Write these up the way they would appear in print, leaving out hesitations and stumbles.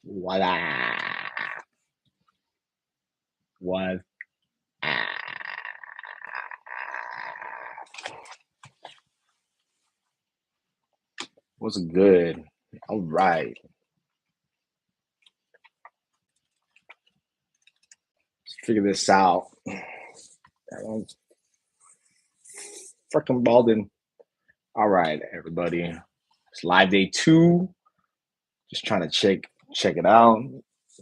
Voila. What? What's good? All right. Let's figure this out. Freaking Balding. All right, everybody. It's live day 2. Just trying to check it out.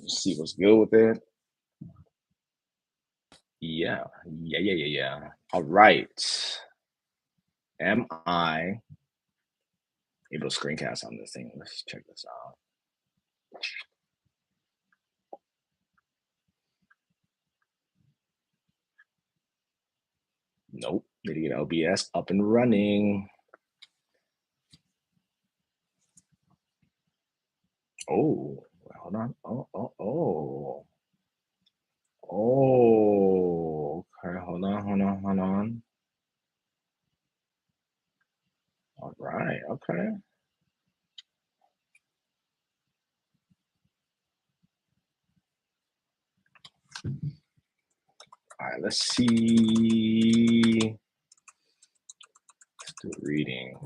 See what's good with it. Yeah. All right. Am I able to screencast on this thing? Let's check this out. Nope. Need to get OBS up and running. Oh, hold on. Oh. Okay. Hold on. All right. Okay. All right. Let's see. Let's do reading.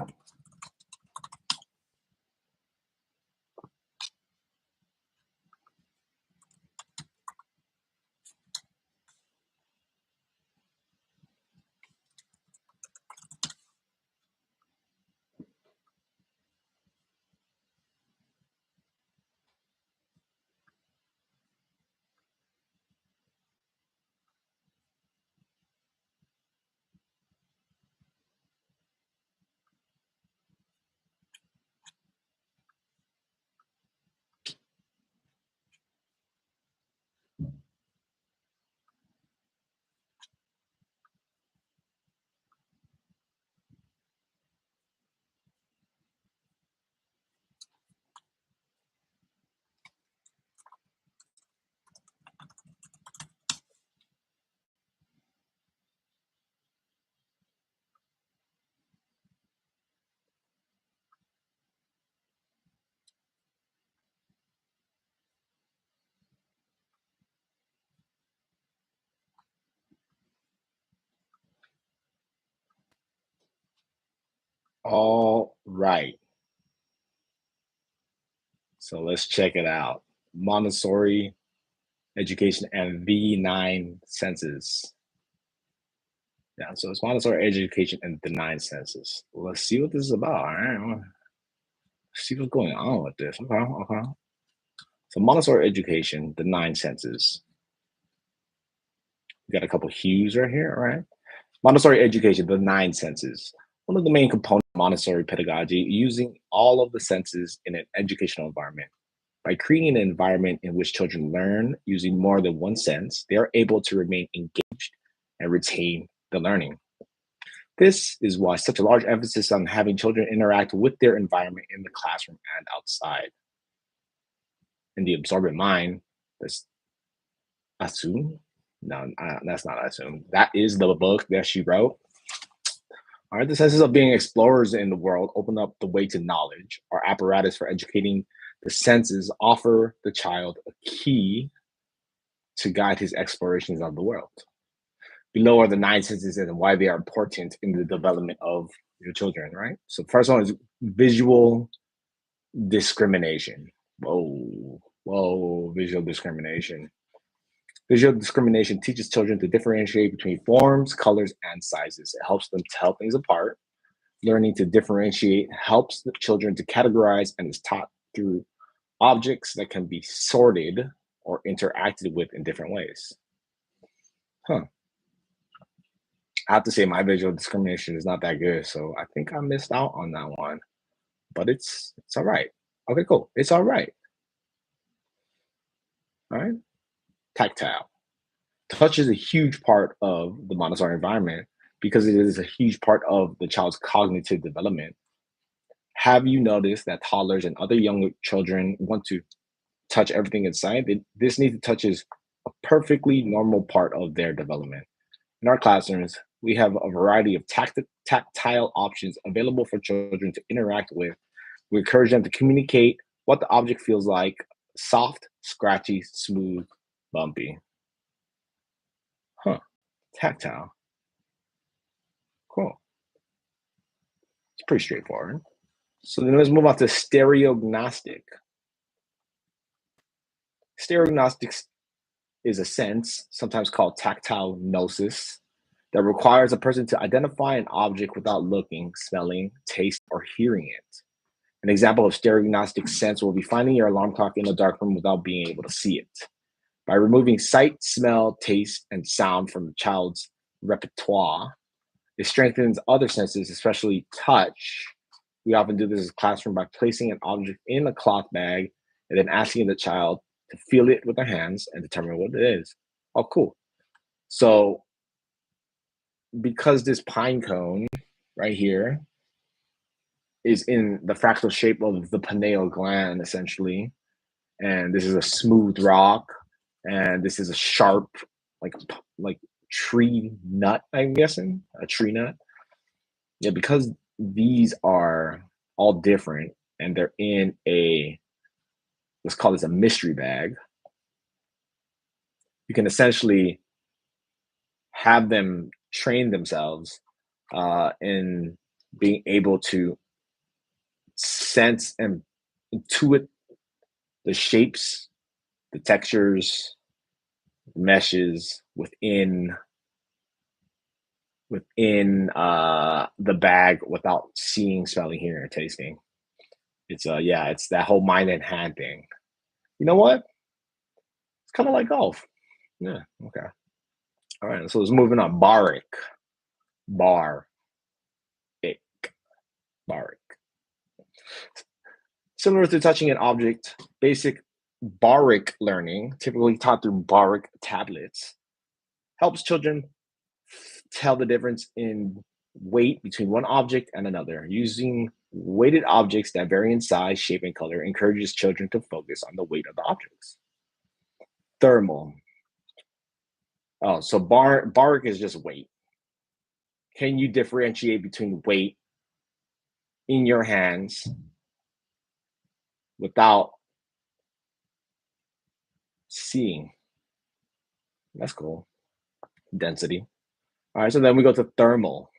All right. So let's check it out. Montessori education and the 9 senses. Yeah, so it's Montessori education and the 9 senses. Let's see what this is about. All right. Let's see what's going on with this. Okay. So Montessori education, the 9 senses. We got a couple hues right here, all right? Montessori education, the 9 senses. One of the main components of Montessori pedagogy, using all of the senses in an educational environment. By creating an environment in which children learn using more than one sense, they are able to remain engaged and retain the learning. This is why such a large emphasis on having children interact with their environment in the classroom and outside. In the absorbent mind, that's assume. No, that's not assume. That is the book that she wrote. All right, the senses of being explorers in the world open up the way to knowledge. Our apparatus for educating the senses offer the child a key to guide his explorations of the world. Below are the 9 senses and why they are important in the development of your children, right? So first one is visual discrimination. Visual discrimination. Visual discrimination teaches children to differentiate between forms, colors, and sizes. It helps them tell things apart. Learning to differentiate helps the children to categorize and is taught through objects that can be sorted or interacted with in different ways. Huh. I have to say my visual discrimination is not that good, so I think I missed out on that one. But it's all right. Okay, cool. It's all right. All right. Tactile. Touch is a huge part of the Montessori environment because it is a huge part of the child's cognitive development. Have you noticed that toddlers and other young children want to touch everything inside? This need to touch is a perfectly normal part of their development. In our classrooms, we have a variety of tactile options available for children to interact with. We encourage them to communicate what the object feels like, soft, scratchy, smooth, bumpy. Huh. Tactile. Cool. It's pretty straightforward. So then let's move on to stereognostic. Stereognostics is a sense, sometimes called tactile gnosis, that requires a person to identify an object without looking, smelling, taste, or hearing it. An example of stereognostic sense will be finding your alarm clock in a dark room without being able to see it. By removing sight, smell, taste, and sound from the child's repertoire, it strengthens other senses, especially touch. We often do this in classroom by placing an object in a cloth bag and then asking the child to feel it with their hands and determine what it is. Oh, cool. So, because this pine cone right here is in the fractal shape of the pineal gland, essentially, and this is a smooth rock, and this is a sharp, like like tree nut. I'm guessing a tree nut. Yeah, because these are all different, and they're in a, let's call this a mystery bag. You can essentially have them train themselves in being able to sense and intuit the shapes, the textures, meshes within the bag without seeing, smelling, hearing, or tasting. It's yeah, it's that whole mind and hand thing. You know what? It's kind of like golf. Yeah. Okay. All right. So let's moving on. Baric. Bar. Ik. Baric. Similar to touching an object, basic baric learning, typically taught through baric tablets, helps children tell the difference in weight between one object and another. Using weighted objects that vary in size, shape, and color encourages children to focus on the weight of the objects. Thermal. Oh, so baric is just weight. Can you differentiate between weight in your hands without seeing? That's cool. Density. All right, so then we go to thermal.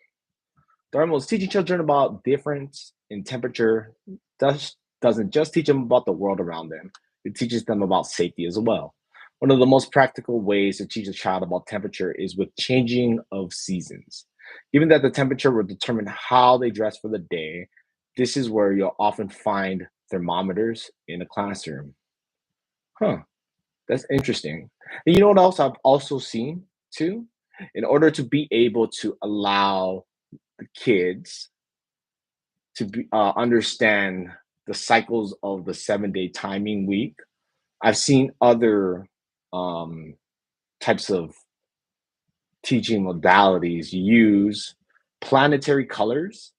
Thermal is teaching children about difference in temperature. Doesn't just teach them about the world around them, it teaches them about safety as well. One of the most practical ways to teach a child about temperature is with changing of seasons. Given that the temperature will determine how they dress for the day, this is where you'll often find thermometers in a classroom. Huh, that's interesting. And you know what else I've also seen too? In order to be able to allow the kids to understand the cycles of the 7 day timing week, I've seen other um, types of teaching modalities use planetary colors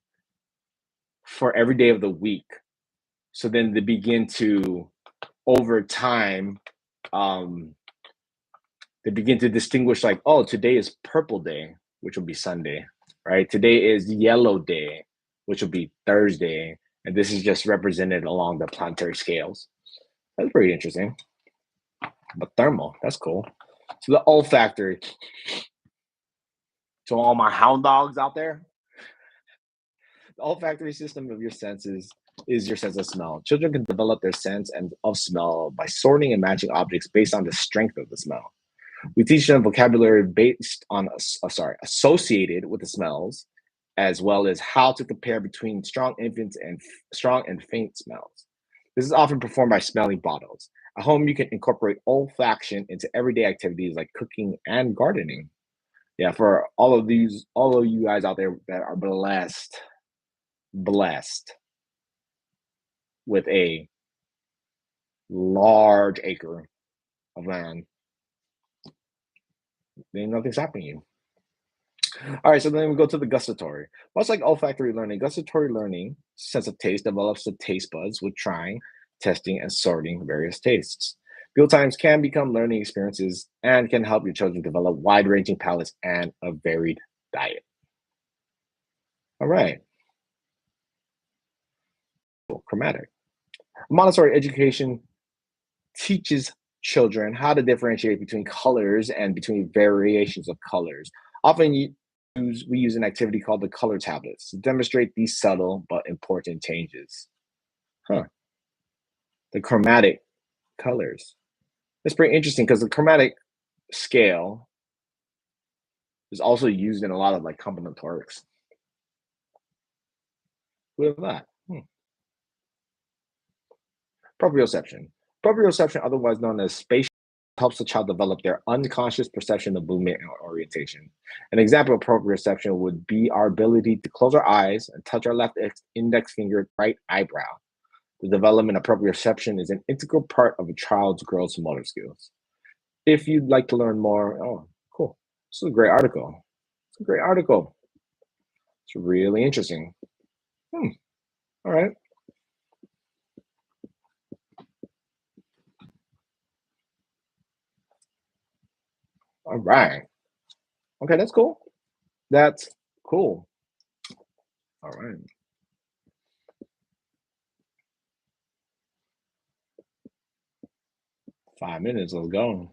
for every day of the week. So then they begin to, over time, um, they begin to distinguish like, oh, today is purple day, which will be Sunday, right? Today is yellow day, which will be Thursday. And this is just represented along the planetary scales. That's pretty interesting. But thermal, that's cool. So the olfactory. So all my hound dogs out there, the olfactory system of your senses is your sense of smell. Children can develop their sense and of smell by sorting and matching objects based on the strength of the smell. We teach them vocabulary based on, associated with the smells, as well as how to compare between strong infants and strong and faint smells. This is often performed by smelling bottles. At home, you can incorporate olfaction into everyday activities like cooking and gardening. Yeah, for all of you guys out there that are blessed with a large acre of land, then nothing's happening to you. All right, so then we go to the gustatory. Much like olfactory learning, gustatory learning, sense of taste, develops the taste buds with trying, testing, and sorting various tastes. Meal times can become learning experiences and can help your children develop wide-ranging palates and a varied diet. All right, cool. Chromatic. Montessori education teaches children how to differentiate between colors and between variations of colors. Often we use an activity called the color tablets to demonstrate these subtle but important changes. Huh. The chromatic colors. It's pretty interesting because the chromatic scale is also used in a lot of like combinatorics. Who would have thought? Proprioception. Proprioception, otherwise known as spatial, helps the child develop their unconscious perception of movement and orientation. An example of proprioception would be our ability to close our eyes and touch our left index finger, right eyebrow. The development of proprioception is an integral part of a child's gross motor skills. If you'd like to learn more, oh, cool. This is a great article. It's a great article. It's really interesting. Hmm. All right. All right. Okay, that's cool. That's cool. All right. 5 minutes. Let's go.